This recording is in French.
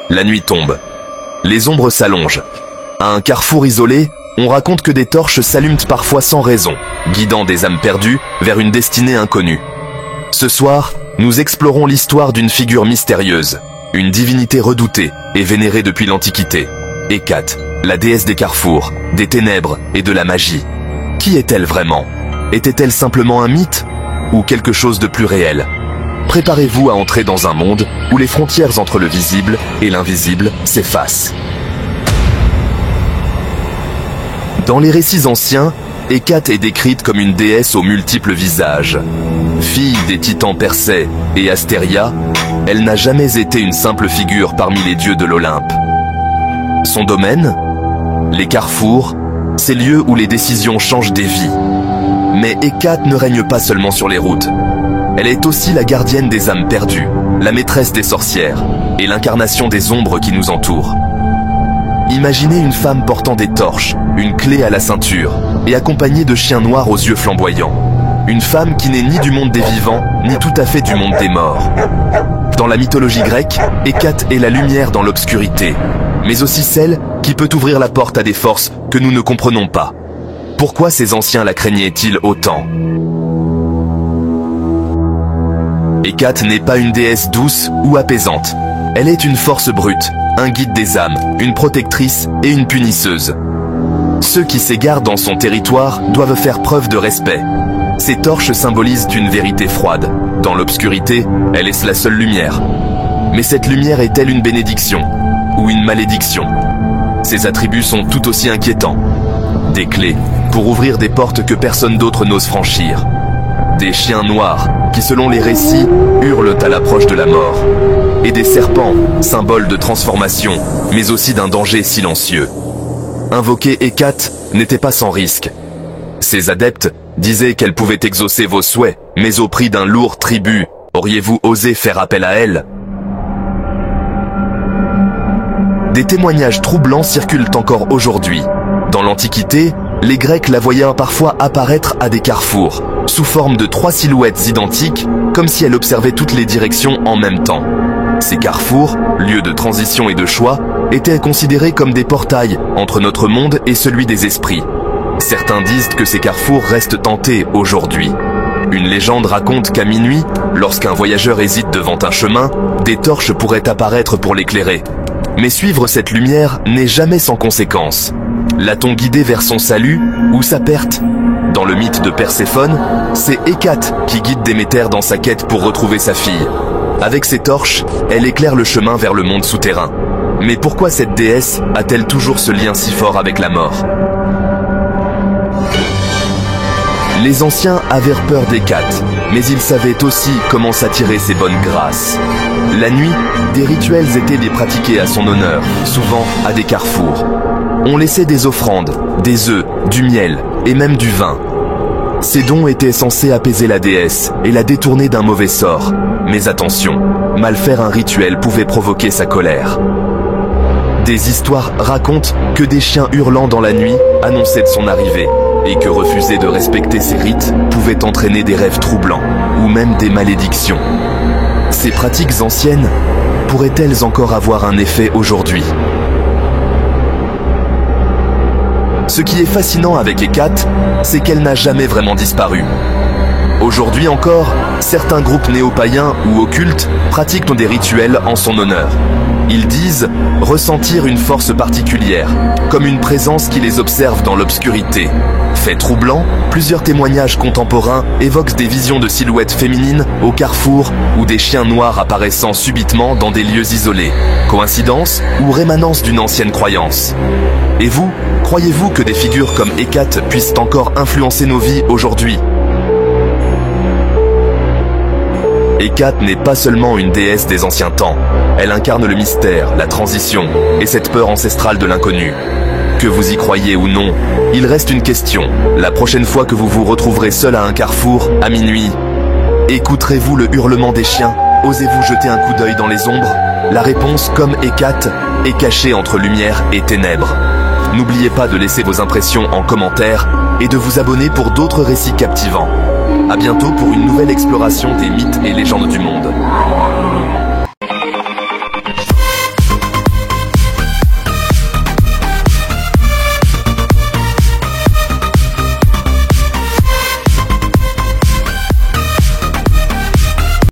La nuit tombe. Les ombres s'allongent. À un carrefour isolé, on raconte que des torches s'allument parfois sans raison, guidant des âmes perdues vers une destinée inconnue. Ce soir, nous explorons l'histoire d'une figure mystérieuse, une divinité redoutée et vénérée depuis l'Antiquité. Hécate, la déesse des carrefours, des ténèbres et de la magie. Qui est-elle vraiment? Était-elle simplement un mythe ou quelque chose de plus réel? Préparez-vous à entrer dans un monde où les frontières entre le visible et l'invisible s'effacent. Dans les récits anciens, Hécate est décrite comme une déesse aux multiples visages. Fille des titans Persée et Astéria, elle n'a jamais été une simple figure parmi les dieux de l'Olympe. Son domaine? Les carrefours, ces lieux où les décisions changent des vies. Mais Hécate ne règne pas seulement sur les routes. Elle est aussi la gardienne des âmes perdues, la maîtresse des sorcières et l'incarnation des ombres qui nous entourent. Imaginez une femme portant des torches, une clé à la ceinture et accompagnée de chiens noirs aux yeux flamboyants. Une femme qui n'est ni du monde des vivants, ni tout à fait du monde des morts. Dans la mythologie grecque, Hécate est la lumière dans l'obscurité, mais aussi celle qui peut ouvrir la porte à des forces que nous ne comprenons pas. Pourquoi ces anciens la craignaient-ils autant? Hécate n'est pas une déesse douce ou apaisante. Elle est une force brute, un guide des âmes, une protectrice et une punisseuse. Ceux qui s'égarent dans son territoire doivent faire preuve de respect. Ces torches symbolisent une vérité froide. Dans l'obscurité, elle est la seule lumière. Mais cette lumière est-elle une bénédiction ou une malédiction? Ses attributs sont tout aussi inquiétants. Des clés pour ouvrir des portes que personne d'autre n'ose franchir. Des chiens noirs qui, selon les récits, hurlent à l'approche de la mort. Et des serpents, symboles de transformation, mais aussi d'un danger silencieux. Invoquer Hécate n'était pas sans risque. Ses adeptes disaient qu'elle pouvait exaucer vos souhaits, mais au prix d'un lourd tribut. Auriez-vous osé faire appel à elle? Des témoignages troublants circulent encore aujourd'hui. Dans l'Antiquité, les Grecs la voyaient parfois apparaître à des carrefours, sous forme de 3 silhouettes identiques, comme si elle observait toutes les directions en même temps. Ces carrefours, lieux de transition et de choix, étaient considérés comme des portails entre notre monde et celui des esprits. Certains disent que ces carrefours restent hantés aujourd'hui. Une légende raconte qu'à minuit, lorsqu'un voyageur hésite devant un chemin, des torches pourraient apparaître pour l'éclairer. Mais suivre cette lumière n'est jamais sans conséquence. L'a-t-on guidé vers son salut ou sa perte? Dans le mythe de Perséphone, c'est Hécate qui guide Déméter dans sa quête pour retrouver sa fille. Avec ses torches, elle éclaire le chemin vers le monde souterrain. Mais pourquoi cette déesse a-t-elle toujours ce lien si fort avec la mort? Les anciens avaient peur d'Hécate, mais ils savaient aussi comment s'attirer ses bonnes grâces. La nuit, des rituels étaient pratiqués à son honneur, souvent à des carrefours. On laissait des offrandes, des œufs, du miel et même du vin. Ces dons étaient censés apaiser la déesse et la détourner d'un mauvais sort. Mais attention, mal faire un rituel pouvait provoquer sa colère. Des histoires racontent que des chiens hurlant dans la nuit annonçaient de son arrivée, et que refuser de respecter ces rites pouvait entraîner des rêves troublants, ou même des malédictions. Ces pratiques anciennes pourraient-elles encore avoir un effet aujourd'hui? Ce qui est fascinant avec Hécate, c'est qu'elle n'a jamais vraiment disparu. Aujourd'hui encore, certains groupes néo-païens ou occultes pratiquent des rituels en son honneur. Ils disent ressentir une force particulière, comme une présence qui les observe dans l'obscurité. Fait troublant, plusieurs témoignages contemporains évoquent des visions de silhouettes féminines au carrefour ou des chiens noirs apparaissant subitement dans des lieux isolés. Coïncidence ou rémanence d'une ancienne croyance? Et vous, croyez-vous que des figures comme Hécate puissent encore influencer nos vies aujourd'hui? Hécate n'est pas seulement une déesse des anciens temps. Elle incarne le mystère, la transition et cette peur ancestrale de l'inconnu. Que vous y croyez ou non, il reste une question. La prochaine fois que vous vous retrouverez seul à un carrefour, à minuit, écouterez-vous le hurlement des chiens? Osez-vous jeter un coup d'œil dans les ombres? La réponse, comme Hécate, est cachée entre lumière et ténèbres. N'oubliez pas de laisser vos impressions en commentaire et de vous abonner pour d'autres récits captivants. À bientôt pour une nouvelle exploration des mythes et légendes du monde.